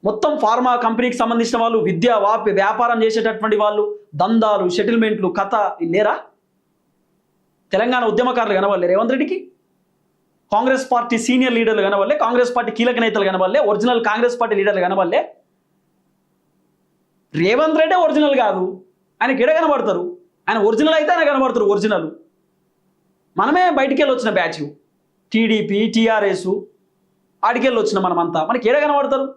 మొత్తం ఫార్మా కంపెనీకి సంబంధించిన వాళ్ళు, విద్య వ్యాపారం చేసేటటువంటి వాళ్ళు, దందాలు, సెటిల్మెంట్లు, కథ లేరా? తెలంగాణ ఉద్యమకారులు కనవాళ్ళే రేవంత్ రెడ్డికి? కాంగ్రెస్ పార్టీ సీనియర్ లీడర్లు కనవాళ్ళే? కాంగ్రెస్ పార్టీ కీలక నేతలు కనవాళ్ళే? ఒరిజినల్ కాంగ్రెస్ పార్టీ లీడర్లు కనవాళ్ళే? రేవంత్ రెడ్డే ఒరిజినల్ కాదు, ఆయనకి ఎడ కనబడతారు? ఆయన ఒరిజినల్ అయితే ఆయన కనబడతారు ఒరిజినల్. మనమే బయటికి వెళ్ళి వచ్చిన బ్యాచ్, టీడీపీ, టీఆర్ఎస్, ఆడికెళ్ళి వచ్చిన మనమంతా, మనకి ఎడ కనబడతారు?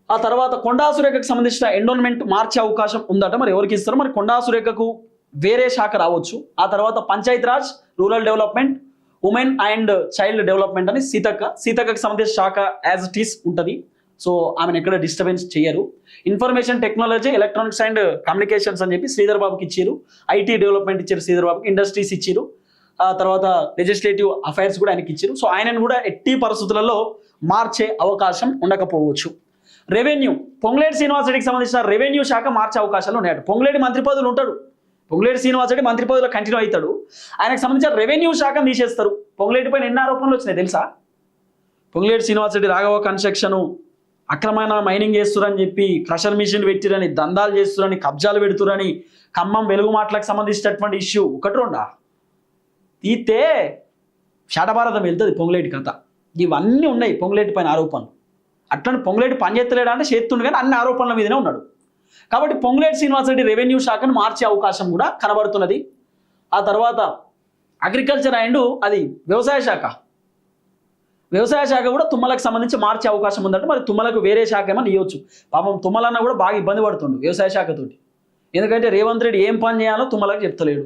ఆ తర్వాత కొండా సురేఖకు సంబంధించిన ఎండోన్మెంట్ మార్చే అవకాశం ఉందట. మరి ఎవరికి ఇస్తారు? మరి కొండా సురేఖకు వేరే శాఖ రావచ్చు. ఆ తర్వాత Panchayat Raj, rural development, women and child development అని సీతక్కకు సంబంధించిన శాఖ యాజ్ ఇట్ ఈస్ ఉంటుంది. సో ఆమెను ఎక్కడ డిస్టర్బెన్స్ చేయరు. Information technology, electronics and communications అని చెప్పి శ్రీధర్ బాబుకి ఇచ్చారు. ఐటీ డెవలప్మెంట్ ఇచ్చారు శ్రీధర్ బాబుకి. ఇండస్ట్రీస్ ఇచ్చారు. ఆ తర్వాత లెజిస్లేటివ్ అఫైర్స్ కూడా ఆయనకి ఇచ్చారు. సో ఆయనను కూడా ఎట్టి పరిస్థితులలో మార్చే అవకాశం ఉండకపోవచ్చు. రెవెన్యూ, పొంగులేటి శ్రీనివాసరెడ్డికి సంబంధించిన రెవెన్యూ శాఖ మార్చే అవకాశాలు ఉన్నాయట. పొంగులేటి మంత్రి పదవులు ఉంటాడు, పొంగులేటి శ్రీనివాసరెడ్డి మంత్రి పదవిలో కంటిన్యూ అవుతాడు. ఆయనకు సంబంధించిన రెవెన్యూ శాఖను తీసేస్తారు. పొంగులేటి పైన ఎన్ని ఆరోపణలు వచ్చినాయి తెలుసా? పొంగులేటి శ్రీనివాసరెడ్డి రాఘవ కన్స్ట్రక్షన్ అక్రమైన మైనింగ్ చేస్తురని చెప్పి, క్రషర్ మిషన్ పెట్టిరని, దందాలు చేస్తురని, కబ్జాలు పెడుతురని, ఖమ్మం వెలుగు మాటలకు సంబంధించినటువంటి ఇష్యూ ఒకటి రెండా తీస్తే శాటభారతం వెళ్తుంది పొంగులేటి కథ. ఇవన్నీ ఉన్నాయి పొంగులేటి పైన ఆరోపణలు. అట్లని పొంగులేటి పని చేస్తలేడా అంటే చేస్తుండు, కానీ అన్ని ఆరోపణల మీదనే ఉన్నాడు. కాబట్టి పొంగులేటి శ్రీనివాసరెడ్డి రెవెన్యూ శాఖను మార్చే అవకాశం కూడా కనబడుతున్నది. ఆ తర్వాత అగ్రికల్చర్ అండ్ అది వ్యవసాయ శాఖ కూడా తుమ్మలకు సంబంధించి మార్చే అవకాశం ఉందంటే మరి తుమ్మలకు వేరే శాఖ ఏమన్నా ఇవ్వచ్చు. పాపం తుమ్మలన్న కూడా బాగా ఇబ్బంది పడుతుండు వ్యవసాయ శాఖతోటి. ఎందుకంటే రేవంత్ రెడ్డి ఏం పని చేయాలో తుమ్మలకు చెప్తలేడు.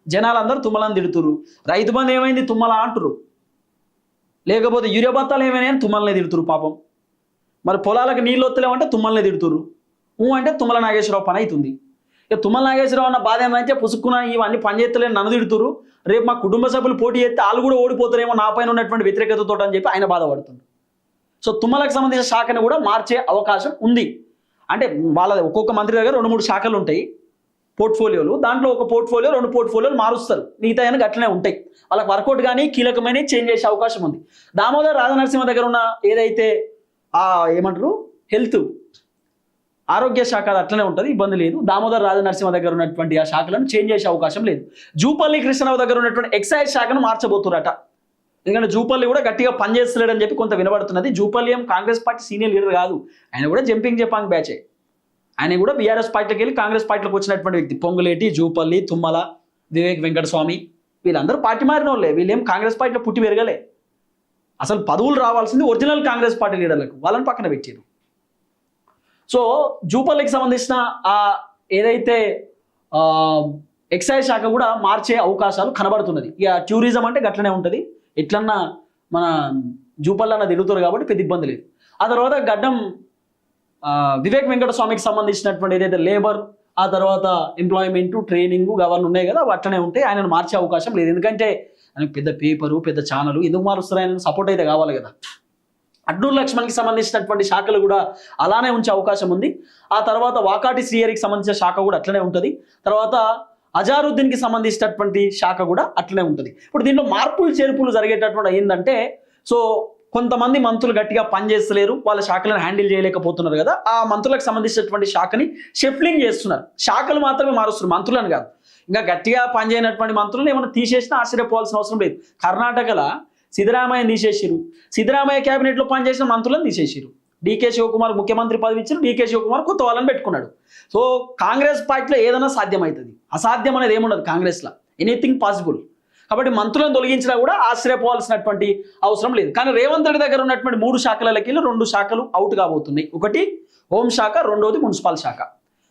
జనాలందరూ తుమ్మలను తిడుతురు. రైతు బంధు ఏమైంది తుమ్మల అంటురు, లేకపోతే యూరియా బత్తాలు ఏమైనా తుమ్మలనే తిడుతురు పాపం. మరి పొలాలకు నీళ్ళు వస్తలేమంటే తుమ్మలనే తిడుతురు. అంటే తుమ్మల నాగేశ్వరరావు పని అవుతుంది. ఇక తుమ్మల నాగేశ్వరరావు అన్న బాధ ఏమంటే పుసుక్కున ఇవన్నీ పని చేస్తలేని నన్ను తిడుతురు, రేపు మా కుటుంబ సభ్యులు పోటీ చేస్తే వాళ్ళు కూడా ఓడిపోతారేమో నా పైన ఉన్నటువంటి వ్యతిరేకతతో అని చెప్పి ఆయన బాధపడుతుంది. సో తుమ్మలకు సంబంధించిన శాఖను కూడా మార్చే అవకాశం ఉంది. అంటే వాళ్ళ ఒక్కొక్క మంత్రి దగ్గర 2-3 శాఖలు ఉంటాయి పోర్ట్ఫోలియోలు. దాంట్లో ఒక పోర్ట్ఫోలియో 2 పోర్ట్ఫోలియోలు మారుస్తారు, మిగతా అయినా అట్లనే ఉంటాయి. వాళ్ళకి వర్కౌట్ కానీ కీలకమైన చేంజ్ చేసే అవకాశం ఉంది. దామోదర్ రాజనరసింహ దగ్గర ఉన్న ఏదైతే ఏమంటారు హెల్త్ ఆరోగ్య శాఖ అట్లనే ఉంటుంది, ఇబ్బంది లేదు. దామోదర్ రాజనరసింహ దగ్గర ఉన్నటువంటి ఆ శాఖలను చేంజ్ చేసే అవకాశం లేదు. జూపల్లి కృష్ణరావు దగ్గర ఉన్నటువంటి ఎక్సైజ్ శాఖను మార్చబోతురట. ఎందుకంటే జూపల్లి కూడా గట్టిగా పనిచేస్తలేడని చెప్పి కొంత వినబడుతున్నది. జూపల్లి ఏం కాంగ్రెస్ పార్టీ సీనియర్ లీడర్ కాదు, ఆయన కూడా జంపింగ్ జపాంగ్ బ్యాచే. ఆయన కూడా బీఆర్ఎస్ పార్టీకి వెళ్ళి కాంగ్రెస్ పార్టీలోకి వచ్చినటువంటి వ్యక్తి. పొంగులేటి, జూపల్లి, తుమ్మల, వివేక్ వెంకటస్వామి వీళ్ళందరూ పార్టీ మారిన వాళ్ళే. వీళ్ళేం కాంగ్రెస్ పార్టీలో పుట్టి పెరగలే. అసలు పదవులు రావాల్సింది ఒరిజినల్ కాంగ్రెస్ పార్టీ లీడర్లకు, వాళ్ళని పక్కన పెట్టారు. సో జూపల్లికి సంబంధించిన ఏదైతే ఎక్సైజ్ శాఖ కూడా మార్చే అవకాశాలు కనబడుతున్నది. ఇక టూరిజం అంటే గట్లనే ఉంటుంది, ఎట్లన్నా మన జూపల్లి అన్న తిరుగుతారు కాబట్టి పెద్ద ఇబ్బంది లేదు. ఆ తర్వాత గడ్డం వివేక్ వెంకటస్వామికి సంబంధించినటువంటి ఏదైతే లేబర్, ఆ తర్వాత ఎంప్లాయ్మెంట్, ట్రైనింగ్ అవన్నీ ఉన్నాయి కదా, అవి అట్లనే ఉంటాయి. ఆయనను మార్చే అవకాశం లేదు. ఎందుకంటే ఆయనకు పెద్ద పేపరు, పెద్ద ఛానల్, ఎందుకు మారుస్తారు? ఆయన సపోర్ట్ అయితే కావాలి కదా. అడ్డూరు లక్ష్మణ్కి సంబంధించినటువంటి శాఖలు కూడా అలానే ఉంచే అవకాశం ఉంది. ఆ తర్వాత వాకాటి శ్రీహరికి సంబంధించిన శాఖ కూడా అట్లనే ఉంటుంది. తర్వాత అజారుద్దీన్కి సంబంధించినటువంటి శాఖ కూడా అట్లనే ఉంటుంది. ఇప్పుడు దీంట్లో మార్పులు చేర్పులు జరిగేటటువంటి ఏంటంటే, సో కొంతమంది మంత్రులు గట్టిగా పనిచేస్తలేరు, వాళ్ళ శాఖలను హ్యాండిల్ చేయలేకపోతున్నారు కదా, ఆ మంత్రులకు సంబంధించినటువంటి శాఖని షిఫ్లింగ్ చేస్తున్నారు. శాఖలు మాత్రమే మారుస్తున్నారు, మంత్రులను కాదు. ఇంకా గట్టిగా పనిచేయనటువంటి మంత్రులను ఏమైనా తీసేసినా ఆశ్చర్యపోవాల్సిన అవసరం లేదు. కర్ణాటకలో సిద్ధరామయ్యని తీసేసిరు, సిద్ధరామయ్య క్యాబినెట్లో పనిచేసిన మంత్రులను తీసేసిరు. డీకే శివకుమార్ ముఖ్యమంత్రి పదవి ఇచ్చారు, డీకే శివకుమార్ కొత్త వాళ్ళని పెట్టుకున్నాడు. సో కాంగ్రెస్ పార్టీలో ఏదైనా సాధ్యమవుతుంది, అసాధ్యం అనేది ఏముండదు కాంగ్రెస్లో, ఎనీథింగ్ పాసిబుల్. కాబట్టి మంత్రులను తొలగించినా కూడా ఆశ్చర్యపోవాల్సినటువంటి అవసరం లేదు. కానీ రేవంత్ రెడ్డి దగ్గర ఉన్నటువంటి 3 శాఖలకి 2 శాఖలు అవుట్ కాబోతున్నాయి. ఒకటి హోంశాఖ, రెండోది మున్సిపల్ శాఖ.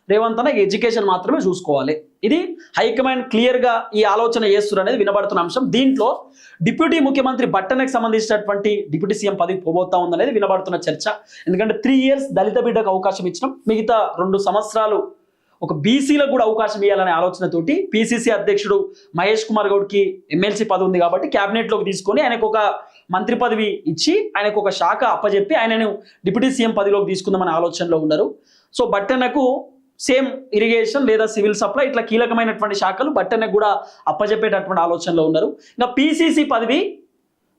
రేవంత్ అన్న ఎడ్యుకేషన్ మాత్రమే చూసుకోవాలి. ఇది హైకమాండ్ క్లియర్గా ఈ ఆలోచన చేస్తున్నారు అనేది వినబడుతున్న అంశం. దీంట్లో డిప్యూటీ ముఖ్యమంత్రి బట్టనకు సంబంధించినటువంటి డిప్యూటీ సీఎం పదవి పోబోతా ఉందనేది వినబడుతున్న చర్చ. ఎందుకంటే 3 years దళిత బిడ్డకు అవకాశం ఇచ్చినాం, మిగతా 2 సంవత్సరాలు ఒక బీసీలకు కూడా అవకాశం ఇవ్వాలనే ఆలోచనతోటి పిసిసి అధ్యక్షుడు మహేష్ కుమార్ గౌడ్కి ఎమ్మెల్సీ పదవి ఉంది కాబట్టి క్యాబినెట్లోకి తీసుకొని ఆయనకు ఒక మంత్రి పదవి ఇచ్చి ఆయనకు ఒక శాఖ అప్పచెప్పి ఆయనను డిప్యూటీ సీఎం పదవిలోకి తీసుకుందామనే ఆలోచనలో ఉన్నారు. సో బట్టన్నకు సేమ్ ఇరిగేషన్ లేదా సివిల్ సప్లై ఇట్లా కీలకమైనటువంటి శాఖలు బట్టన్నకు కూడా అప్పచెప్పేటటువంటి ఆలోచనలో ఉన్నారు. ఇంకా పిసిసి పదవి,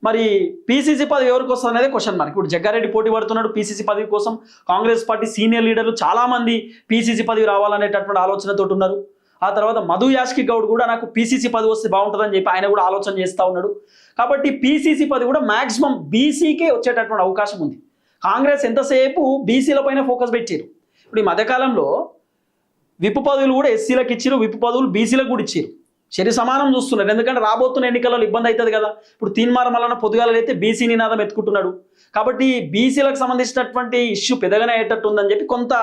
మరి పిసిసి పదవి ఎవరికి వస్తుంది అనేది క్వశ్చన్ మార్క్. ఇప్పుడు జగ్గారెడ్డి పోటీ పడుతున్నాడు పిసిసి పదవి కోసం. కాంగ్రెస్ పార్టీ సీనియర్ లీడర్లు చాలామంది పిసిసి పదవి రావాలనేటటువంటి ఆలోచనతో ఉన్నారు. ఆ తర్వాత మధు యాష్కి గౌడ్ కూడా నాకు పిసిసి పదవి వస్తే బాగుంటుందని చెప్పి ఆయన కూడా ఆలోచన చేస్తూ ఉన్నాడు. కాబట్టి పిసిసి పదవి కూడా మ్యాక్సిమం బీసీకే వచ్చేటటువంటి అవకాశం ఉంది. కాంగ్రెస్ ఎంతసేపు బీసీల పైన ఫోకస్ పెట్టారు. ఇప్పుడు ఈ మధ్యకాలంలో విప్ పదవులు కూడా ఎస్సీలకు ఇచ్చారు, విప్ పదవులు బీసీలకు కూడా ఇచ్చారు. శరీర సమానం చూస్తున్నారు, ఎందుకంటే రాబోతున్న ఎన్నికల్లో ఇబ్బంది అవుతుంది కదా. ఇప్పుడు తీన్మార్ మల్లన్న పొద్దుగాల అయితే బీసీ నినాదం ఎత్తుకుంటున్నాడు కాబట్టి బీసీలకు సంబంధించినటువంటి ఇష్యూ పెద్దగానే అయ్యేటట్టు ఉందని చెప్పి కొంత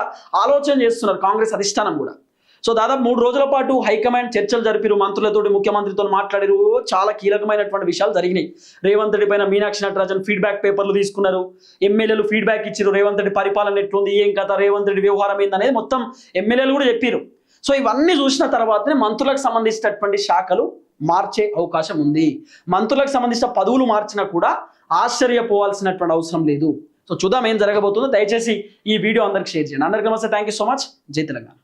ఆలోచన చేస్తున్నారు కాంగ్రెస్ అధిష్టానం కూడా. సో దాదాపు 3 రోజుల పాటు హైకమాండ్ చర్చలు జరిపారు, మంత్రులతోటి ముఖ్యమంత్రితో మాట్లాడారు. చాలా కీలకమైనటువంటి విషయాలు జరిగినాయి. రేవంత్ రెడ్డి పైన మీనాక్షి నటరాజన్ ఫీడ్బ్యాక్ పేపర్లు తీసుకున్నారు, ఎమ్మెల్యేలు ఫీడ్బ్యాక్ ఇచ్చారు. రేవంత్ రెడ్డి పరిపాలన ఎట్లుంది, ఏం కథ, రేవంత్ రెడ్డి వ్యవహారం ఏందనేది మొత్తం ఎమ్మెల్యేలు కూడా చెప్పారు. సో ఇవన్నీ చూసిన తర్వాతనే మంత్రులకు సంబంధించినటువంటి శాఖలు మార్చే అవకాశం ఉంది. మంత్రులకు సంబంధించిన పదవులు మార్చినా కూడా ఆశ్చర్యపోవాల్సినటువంటి అవసరం లేదు. సో చూద్దాం ఏం జరగబోతుందో. దయచేసి ఈ వీడియో అందరికి షేర్ చేయండి. అందరికీ నమస్తే, థ్యాంక్ యూ సో మచ్. జై తెలంగాణ.